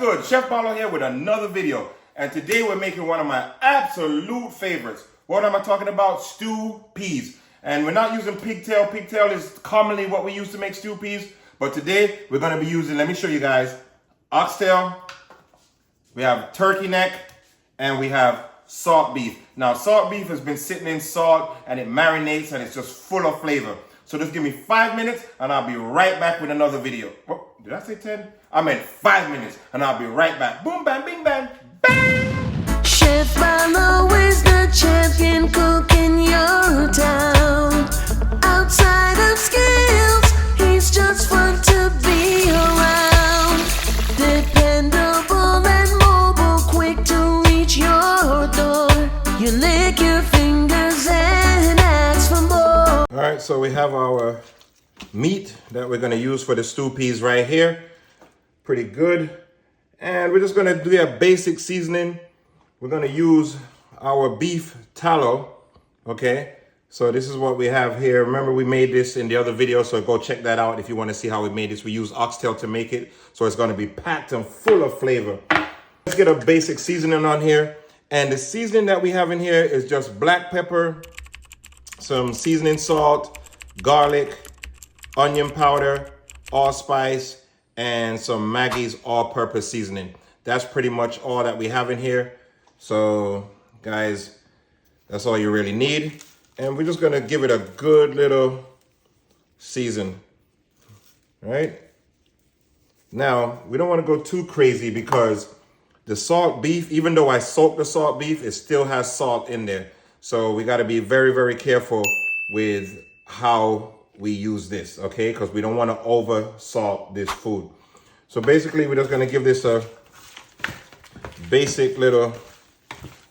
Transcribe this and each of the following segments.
good? Chef Paulo here with another video. And today we're making one of my absolute favorites. What am I talking about? Stew peas. And we're not using pigtail. Pigtail is commonly what we use to make stew peas. But today we're going to be using, let me show you guys, oxtail. We have turkey neck. And we have salt beef. Now salt beef has been sitting in salt and it marinates and it's just full of flavor. So just give me 5 minutes and I'll be right back with another video. Oh, did I say 10? I meant 5 minutes and I'll be right back. Boom, bam, bing, bang, bang! Chef Paulo is the champion cook in your town. Outside of skills, he's just fun to be around. Dependable and mobile, quick to reach your door. You lick your fingers and ask for more. All right, so we have our meat that we're gonna use for the stew peas right here. Pretty good. And we're just gonna do a basic seasoning. We're gonna use our beef tallow, okay? So this is what we have here. Remember we made this in the other video, so go check that out if you wanna see how we made this. We use oxtail to make it, so it's gonna be packed and full of flavor. Let's get a basic seasoning on here. And the seasoning that we have in here is just black pepper, some seasoning salt, garlic, onion powder, allspice, and some Maggie's all-purpose seasoning. That's pretty much all that we have in here. So, guys, that's all you really need. And we're just gonna give it a good little season, right? Now, we don't wanna go too crazy because the salt beef, even though I soaked the salt beef, it still has salt in there. So we gotta be very, very careful with how we use this, okay? Because we don't wanna over salt this food. So basically, we're just gonna give this a basic little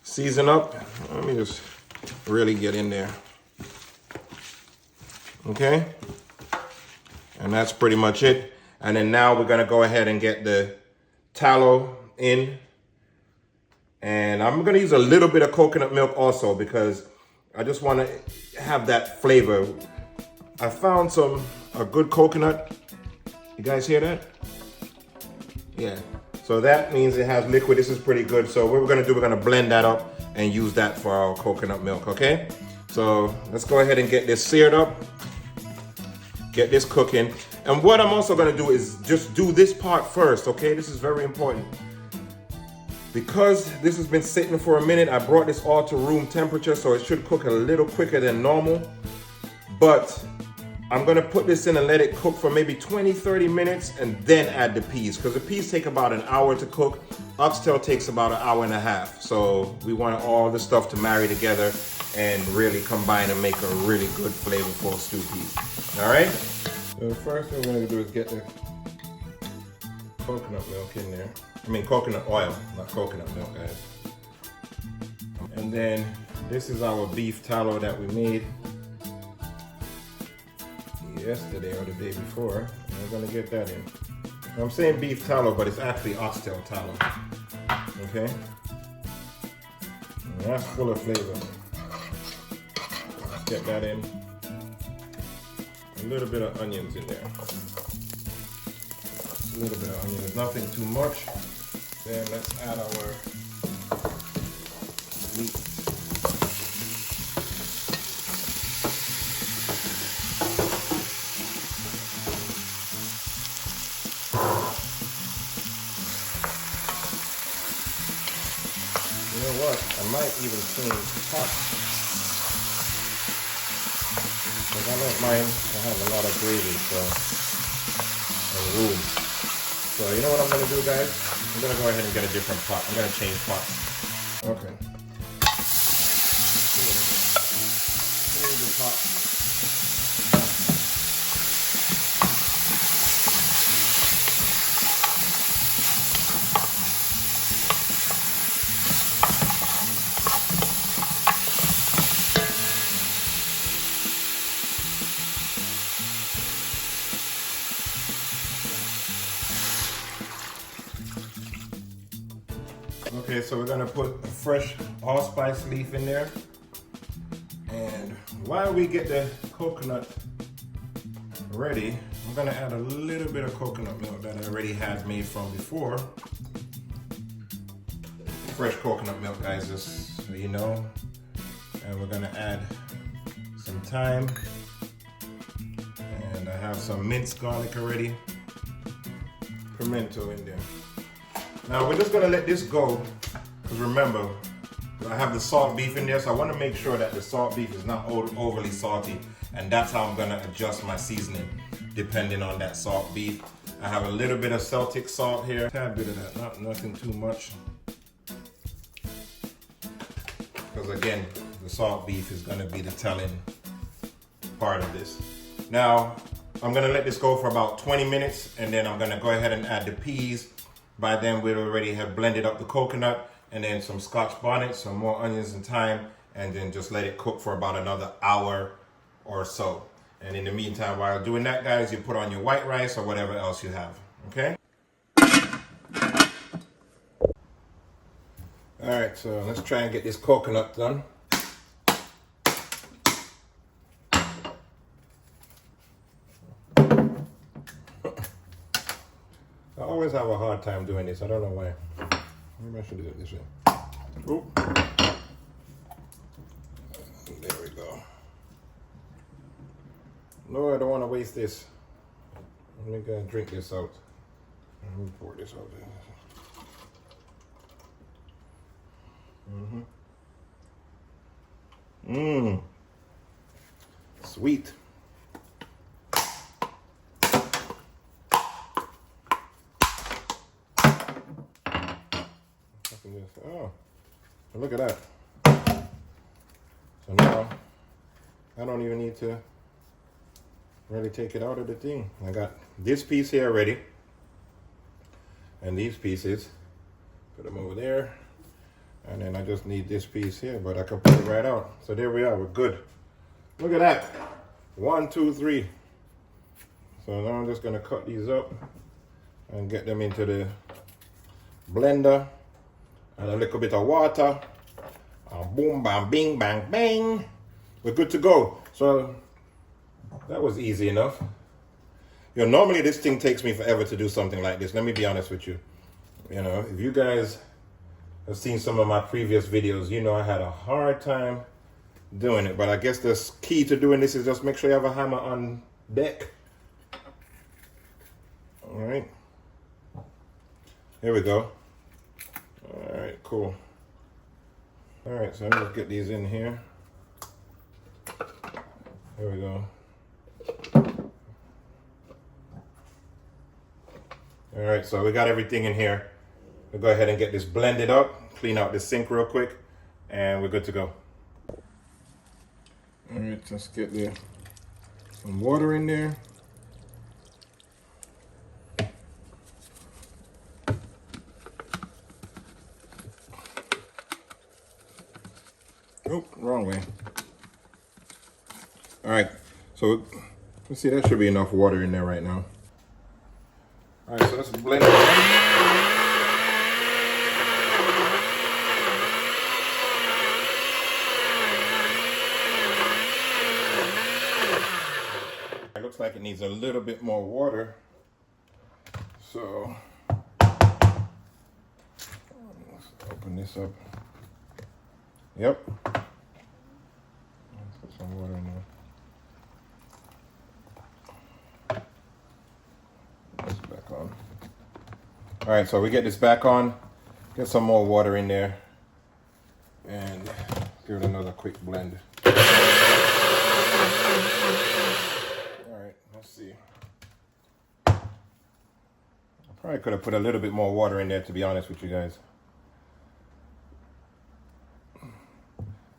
season up. Let me just really get in there. Okay? And that's pretty much it. And then now we're gonna go ahead and get the tallow in. And I'm gonna use a little bit of coconut milk also because I just wanna have that flavor. I found a good coconut. You guys hear that? Yeah. So that means it has liquid. This is pretty good. So what we're gonna do, we're gonna blend that up and use that for our coconut milk, okay? So let's go ahead and get this seared up. Get this cooking. And what I'm also gonna do is just do this part first, okay? This is very important. Because this has been sitting for a minute, I brought this all to room temperature, so it should cook a little quicker than normal. But I'm gonna put this in and let it cook for maybe 20, 30 minutes and then add the peas, because the peas take about an hour to cook. Oxtail takes about an hour and a half. So we want all the stuff to marry together and really combine and make a really good flavorful stew peas. All right? So the first thing we're gonna do is get the coconut milk in there. I mean coconut oil, not coconut milk, guys. And then this is our beef tallow that we made yesterday or the day before. And we're gonna get that in. I'm saying beef tallow, but it's actually oxtail tallow. Okay? And that's full of flavor. Let's get that in. A little bit of onions in there. A little bit of onions, nothing too much. Then let's add our meat. You know what? I might even change pots. Because I like mine to have a lot of gravy, so, and room. So you know what I'm gonna do, guys? I'm gonna go ahead and get a different pot. I'm gonna change pots. Okay. Change the pot. Okay, so we're gonna put a fresh allspice leaf in there. And while we get the coconut ready, I'm gonna add a little bit of coconut milk that I already had made from before. fresh coconut milk, guys, just so you know. And we're gonna add some thyme. And I have some minced garlic already. Pimento in there. Now we're just gonna let this go, because remember, I have the salt beef in there, so I want to make sure that the salt beef is not overly salty, and that's how I'm gonna adjust my seasoning, depending on that salt beef. I have a little bit of Celtic salt here, a tad bit of that, nothing too much, because again, the salt beef is gonna be the telling part of this. Now, I'm gonna let this go for about 20 minutes, and then I'm gonna go ahead and add the peas. By then, we'll already have blended up the coconut, and then some Scotch bonnet, some more onions and thyme, and then just let it cook for about another hour or so. And in the meantime, while doing that, guys, you put on your white rice or whatever else you have, okay? All right, so let's try and get this coconut done. I always have a hard time doing this, I don't know why. Maybe I should do it this way. Oop. There we go. No, I don't want to waste this. Let me go and drink this out. Let me pour this out there. Sweet. Oh, look at that. So now I don't even need to really take it out of the thing. I got this piece here ready, and these pieces, put them over there, and then I just need this piece here, but I can put it right out. So there we are, we're good. Look at that. 1, 2, 3. So now I'm just gonna cut these up and get them into the blender. And a little bit of water, boom, bam, bing, bang, bang. We're good to go. So that was easy enough. You know, normally this thing takes me forever to do something like this. Let me be honest with you. You know, if you guys have seen some of my previous videos, you know I had a hard time doing it. But I guess the key to doing this is just make sure you have a hammer on deck. All right. Here we go. All right, cool. All right, so let's get these in here. There we go. All right, so we got everything in here. We'll go ahead and get this blended up, clean out the sink real quick, and we're good to go. All right, let's get some water in there. Oh, wrong way. All right, so let's see, that should be enough water in there right now. All right, so let's blend it in. It looks like it needs a little bit more water. So let's open this up. Yep. Let's put some water in there. This back on. All right, so we get this back on. Get some more water in there, and give it another quick blend. All right, let's see. I probably could have put a little bit more water in there, to be honest with you guys.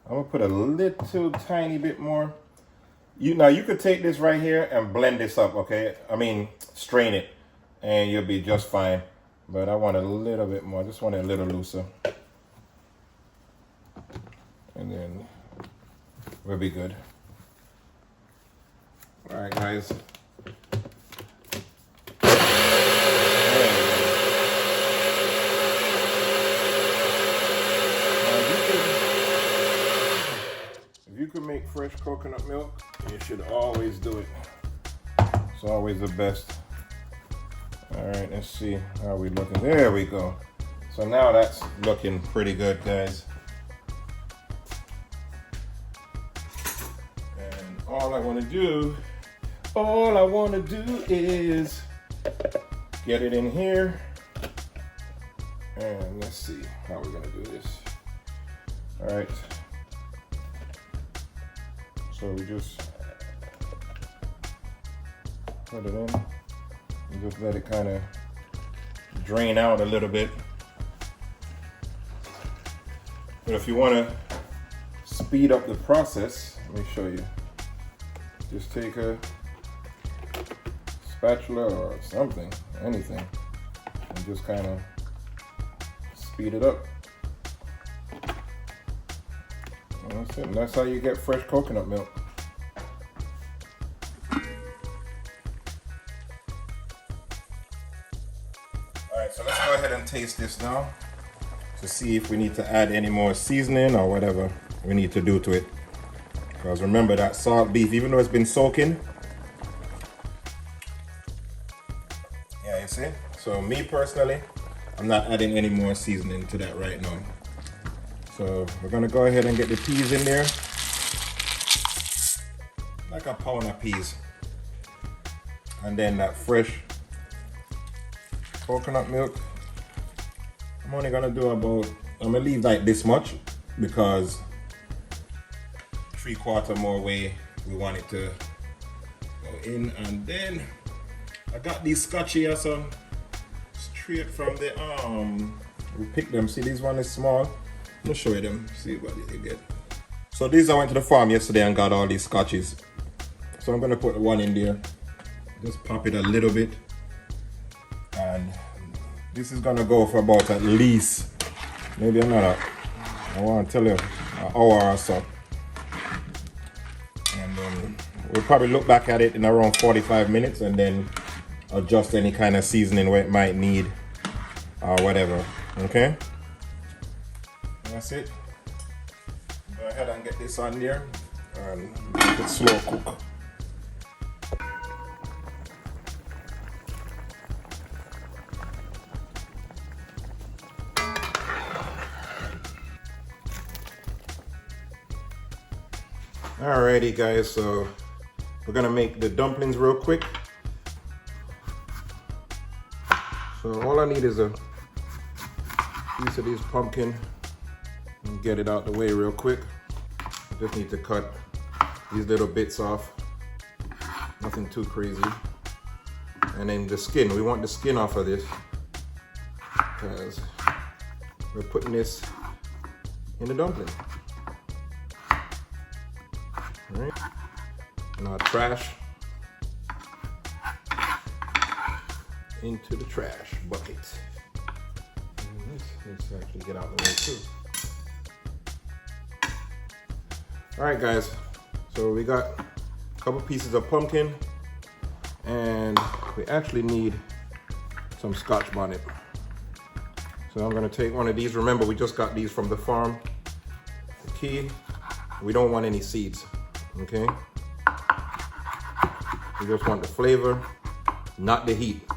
I'm gonna put a little tiny bit more. Now you could take this right here and blend this up, okay? I mean, strain it, and you'll be just fine. But I want a little bit more. I just want it a little looser, and then we'll be good. All right, guys. If you can make fresh coconut milk, you should always do it. It's always the best. All right, let's see how we looking. There we go. So now that's looking pretty good, guys. And all I want to do is get it in here. And let's see how we're gonna do this. All right. So we just put it in and just let it kind of drain out a little bit. But if you want to speed up the process, let me show you. Just take a spatula or something, anything, and just kind of speed it up. And that's it. And that's how you get fresh coconut milk. Alright, so let's go ahead and taste this now to see if we need to add any more seasoning or whatever we need to do to it. Because remember that salt beef, even though it's been soaking, yeah, you see? So me personally, I'm not adding any more seasoning to that right now. So we're gonna go ahead and get the peas in there. Like a pound of peas. And then that fresh coconut milk. I'm only gonna do about, I'm gonna leave like this much because 3/4 more way we want it to go in. And then I got these scotch here, so straight from the we picked them. See, this one is small. I'm gonna show you them, see what you get. So these I went to the farm yesterday and got all these scotches. So I'm gonna put one in there. Just pop it a little bit. And this is gonna go for about at least, maybe another, I wanna tell you, an hour or so. And then we'll probably look back at it in around 45 minutes and then adjust any kind of seasoning where it might need or whatever, okay? That's it. Go ahead and get this on there and make it slow cook. Alrighty guys, so we're gonna make the dumplings real quick. So all I need is a piece of this pumpkin and get it out the way real quick. I just need to cut these little bits off, nothing too crazy. And then the skin, we want the skin off of this because we're putting this in the dumpling. All right, and our trash into the trash bucket. And let's actually get out of the way too. All right, guys. So we got a couple pieces of pumpkin, and we actually need some Scotch bonnet. So I'm gonna take one of these. Remember, we just got these from the farm. The key, we don't want any seeds. Okay, we just want the flavor, not the heat.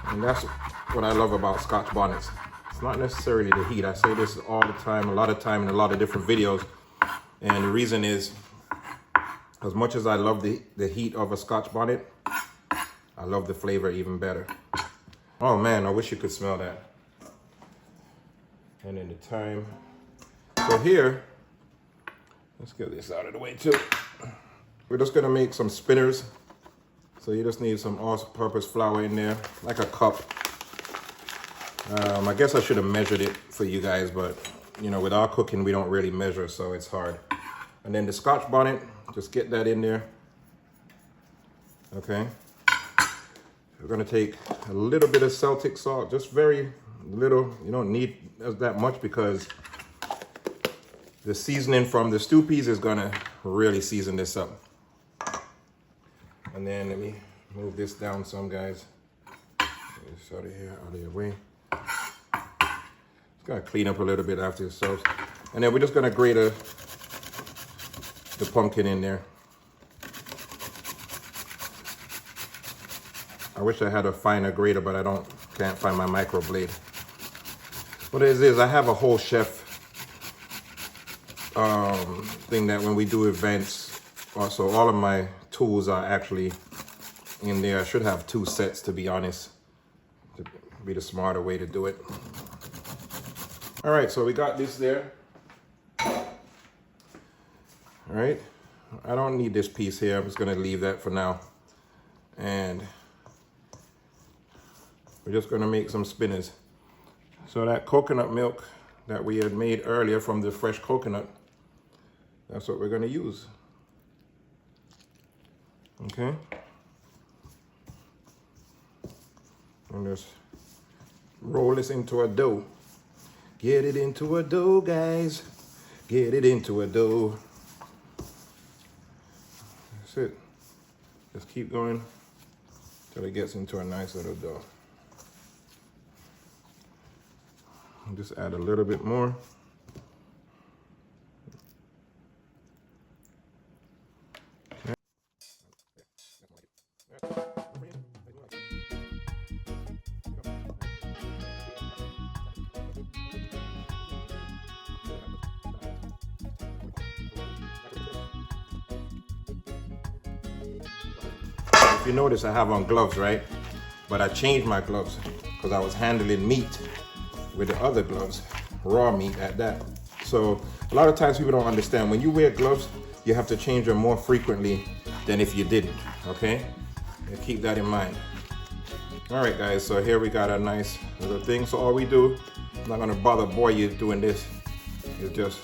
And that's what I love about Scotch bonnets. It's not necessarily the heat. I say this all the time, a lot of time in a lot of different videos. And the reason is, as much as I love the heat of a Scotch bonnet, I love the flavor even better. Oh man, I wish you could smell that. And in the time. So here, let's get this out of the way too. We're just gonna make some spinners. So you just need some all-purpose flour in there, like a cup. I guess I should have measured it for you guys, but you know, with our cooking, we don't really measure, so it's hard. And then the Scotch bonnet, just get that in there. Okay. We're gonna take a little bit of Celtic salt, just very little. You don't need that much because the seasoning from the stew peas is gonna really season this up. And then let me move this down some, guys. Get this out of here, out of your way. Just gotta clean up a little bit after yourselves. And then we're just gonna grate the pumpkin in there. I wish I had a finer grater, but I don't Can't find my microblade. What it is I have a whole chef thing that when we do events, also all of my tools are actually in there. I should have 2 sets, to be honest, to be the smarter way to do it. All right, so we got this there. All right, I don't need this piece here. I'm just gonna leave that for now. And we're just gonna make some spinners. So that coconut milk that we had made earlier from the fresh coconut, that's what we're gonna use. Okay. And just roll this into a dough. Get it into a dough, guys. Get it into a dough. That's it. Just keep going till it gets into a nice little dough. Just add a little bit more. If you notice, I have on gloves, right? But I changed my gloves because I was handling meat with the other gloves, raw meat at that. So a lot of times people don't understand, when you wear gloves, you have to change them more frequently than if you didn't, okay? And keep that in mind. All right, guys, so here we got a nice little thing. So all we do, I'm not gonna bother bore you doing this, is just,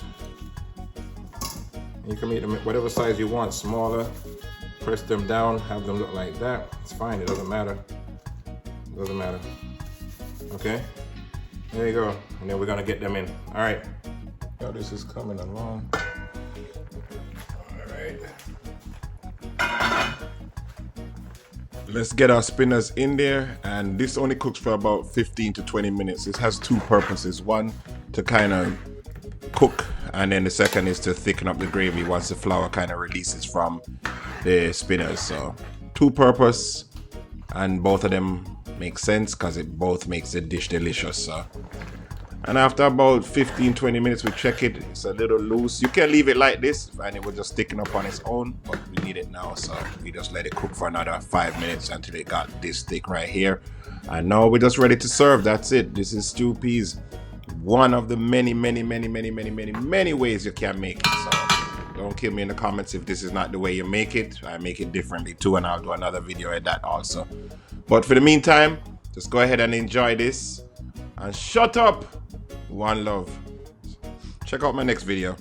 you can make them whatever size you want, smaller, press them down, have them look like that. It's fine, it doesn't matter. It doesn't matter, okay? There you go, and then we're gonna get them in. All right. Oh, this is coming along. All right. Let's get our spinners in there, and this only cooks for about 15 to 20 minutes. It has 2 purposes. One, to kind of cook, and then the second is to thicken up the gravy once the flour kind of releases from the spinners. So 2 purpose, and both of them make sense because it both makes the dish delicious. So, and after about 15-20 minutes we check it, it's a little loose. You can leave it like this and it will just thicken up on its own, but we need it now, so we just let it cook for another 5 minutes until it got this thick right here. And now we're just ready to serve. That's it. This is stew peas, one of the many ways you can make it. So don't kill me in the comments if this is not the way you make it. I make it differently too, and I'll do another video at that also. But for the meantime, just go ahead and enjoy this and shut up. One love. Check out my next video.